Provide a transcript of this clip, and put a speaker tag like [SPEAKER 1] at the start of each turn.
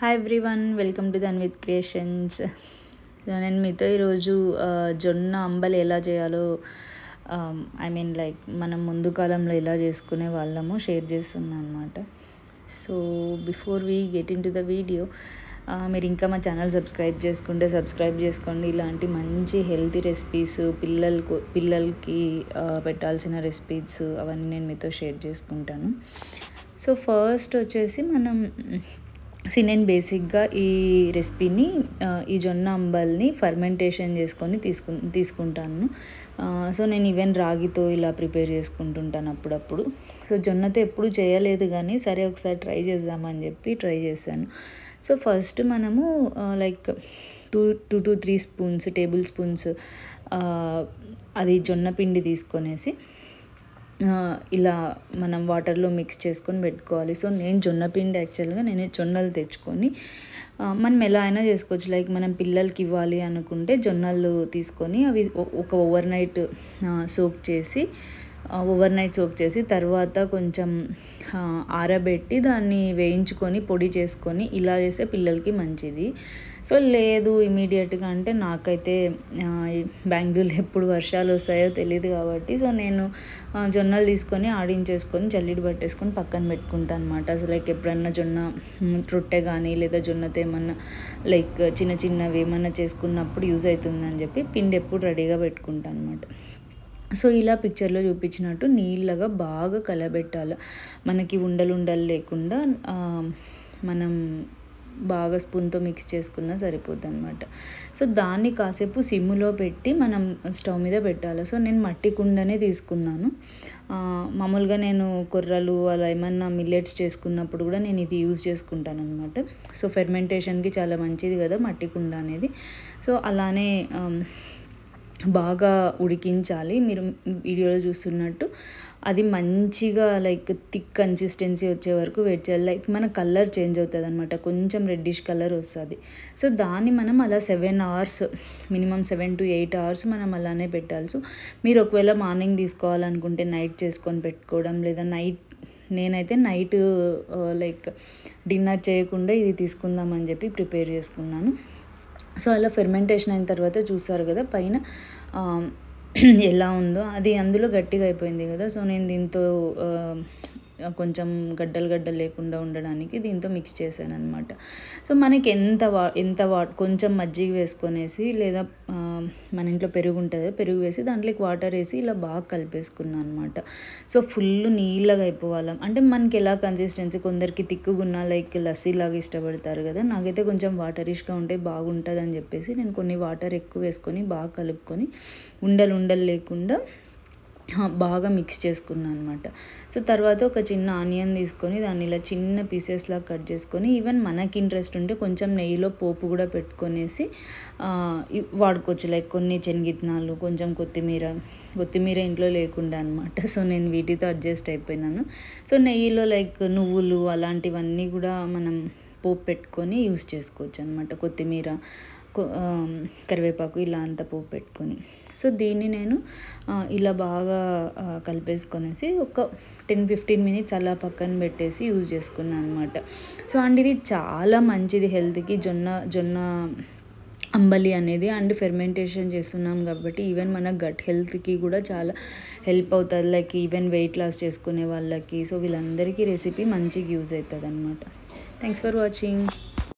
[SPEAKER 1] Hi everyone, welcome to Dhanvith creations. నేను మీతో ఈరోజు జొన్న అంబలి ఎలా చేయాలో మనం ముందు కాలంలో ఎలా చేసుకునే వాళ్ళము షేర్ చేస్తున్నాను అనమాట. So before we get in to the video, మీరు ఇంకా మా ఛానల్ సబ్స్క్రైబ్ చేసుకోండి. ఇలాంటి మంచి హెల్తీ రెసిపీస్, పిల్లలకి పెట్టాల్సిన రెసిపీస్ అవన్నీ నేను మీతో షేర్ చేసుకుంటాను. సో ఫస్ట్ వచ్చేసి నేను బేసిక్గా ఈ రెసిపీని, ఈ జొన్న అంబల్ని ఫర్మెంటేషన్ చేసుకొని తీసుకుంటాను. సో నేను ఈవెన్ రాగితో ఇలా ప్రిపేర్ చేసుకుంటుంటాను అప్పుడప్పుడు. సో జొన్నతో ఎప్పుడు చేయలేదు, కానీ సరే ఒకసారి ట్రై చేద్దామని చెప్పి ట్రై చేశాను. సో ఫస్ట్ మనము 2 to 3 టేబుల్ స్పూన్స్ అది జొన్న పిండి తీసుకొనేసి ఇలా మనం వాటర్లో మిక్స్ చేసుకొని పెట్టుకోవాలి. సో నేను జొన్న పిండి యాక్చువల్గా నేను జొన్నలు తెచ్చుకొని, మనం ఎలా అయినా చేసుకోవచ్చు. మనం పిల్లలకి ఇవ్వాలి అనుకుంటే జొన్నలు తీసుకొని అవి ఒక ఓవర్ నైట్ సోక్ చేసి తర్వాత కొంచెం ఆరబెట్టి దాన్ని వేయించుకొని పొడి చేసుకొని ఇలా చేస్తే పిల్లలకి మంచిది. సో లేదు ఇమీడియట్గా అంటే, నాకైతే బెంగళూరులో ఎప్పుడు వర్షాలు వస్తాయో తెలియదు కాబట్టి, సో నేను జొన్నలు తీసుకొని ఆడించేసుకొని జల్లిడి పట్టేసుకొని పక్కన పెట్టుకుంటాను అనమాట. సో ఎప్పుడన్నా జొన్న రొట్టె కానీ లేదా జొన్నతో ఏమన్నా చిన్నవి ఏమన్నా చేసుకున్నప్పుడు యూజ్ అవుతుందని చెప్పి పిండి ఎప్పుడు రెడీగా పెట్టుకుంటాను అనమాట. సో ఇలా పిక్చర్లో చూపించినట్టు నీళ్ళగా బాగా కలబెట్టాలి. మనకి ఉండలు లేకుండా మనం బాగా స్పూన్తో మిక్స్ చేసుకున్నా సరిపోద్ది అనమాట. సో దాన్ని కాసేపు సిమ్లో పెట్టి మనం స్టవ్ మీద పెట్టాలి. సో నేను మట్టి కుండనే తీసుకున్నాను. మామూలుగా నేను కొర్రలు అలా ఏమన్నా మిల్లెట్స్ చేసుకున్నప్పుడు కూడా నేను ఇది యూజ్ చేసుకుంటాను అనమాట. సో ఫెర్మెంటేషన్కి చాలా మంచిది కదా మట్టి కుండ అనేది. సో అలానే బాగా ఉడికించాలి. మీరు వీడియోలో చూస్తున్నట్టు అది మంచిగా థిక్ కన్సిస్టెన్సీ వచ్చే వరకు వెయిట్ చేయాలి. మన కలర్ చేంజ్ అవుతుంది అనమాట, కొంచెం రెడ్డిష్ కలర్ వస్తుంది. సో దాన్ని మనం అలా 7 hours, మినిమం 7 to 8 hours మనం అలానే పెట్టాలి. సో మీరు ఒకవేళ మార్నింగ్ తీసుకోవాలనుకుంటే నైట్ చేసుకొని పెట్టుకోవడం, లేదా నేనైతే నైట్ డిన్నర్ చేయకుండా ఇది తీసుకుందామని చెప్పి ప్రిపేర్ చేసుకున్నాను. సో అలా ఫెర్మెంటేషన్ అయిన తర్వాత చూసారు కదా పైన ఎలా ఉందో, అది అందులో గట్టిగా అయిపోయింది కదా. సో నేను దీంతో కొంచెం గడ్డలు లేకుండా ఉండడానికి దీంతో మిక్స్ చేశాను అనమాట. సో మనకి కొంచెం మజ్జిగ వేసుకొనేసి, లేదా మన ఇంట్లో పెరుగు ఉంటుంది, పెరుగు వేసి దాంట్లోకి వాటర్ వేసి ఇలా బాగా కలిపేసుకున్నాను అనమాట. సో ఫుల్ నీళ్ళగా అయిపోవాలి. అంటే మనకి ఎలా కన్సిస్టెన్సీ, కొందరికి తిక్కుగున్న లస్సీ లాగా ఇష్టపడతారు కదా, నాకైతే కొంచెం వాటరిష్గా ఉంటే బాగుంటుంది అని చెప్పేసి నేను కొన్ని వాటర్ ఎక్కువ వేసుకొని బాగా కలుపుకొని ఉండలు లేకుండా బాగా మిక్స్ చేసుకున్నాను అనమాట. సో తర్వాత ఒక చిన్న ఆనియన్ తీసుకొని దాన్ని ఇలా చిన్న పీసెస్లా కట్ చేసుకొని, ఈవెన్ మనకి ఇంట్రెస్ట్ ఉంటే కొంచెం నెయ్యిలో పోపు కూడా పెట్టుకొనేసి వాడుకోవచ్చు. కొన్ని శనగిత్తనాలు, కొంచెం కొత్తిమీర ఇంట్లో లేకుండా అనమాట. సో నేను వీటితో అడ్జస్ట్ అయిపోయినాను. సో నెయ్యిలో నువ్వులు అలాంటివన్నీ కూడా మనం పోపు పెట్టుకొని యూస్ చేసుకోవచ్చు అనమాట. కొత్తిమీర, కరివేపాకు ఇలా అంతా పోపు పెట్టుకొని. సో దీన్ని నేను ఇలా బాగా కలిపేసుకొనేసి ఒక 10-15 minutes అలా పక్కన పెట్టేసి యూజ్ చేసుకున్నాను అనమాట. సో ఇది చాలా మంచిది హెల్త్కి, జొన్న అంబలి అనేది. అండ్ ఫెర్మెంటేషన్ చేస్తున్నాం కాబట్టి ఈవెన్ మన గట్ హెల్త్కి కూడా చాలా హెల్ప్ అవుతుంది. ఈవెన్ వెయిట్ లాస్ చేసుకునే వాళ్ళకి, సో వీళ్ళందరికీ రెసిపీ మంచిగా యూజ్ అవుతుంది అనమాట. Thanks for watching.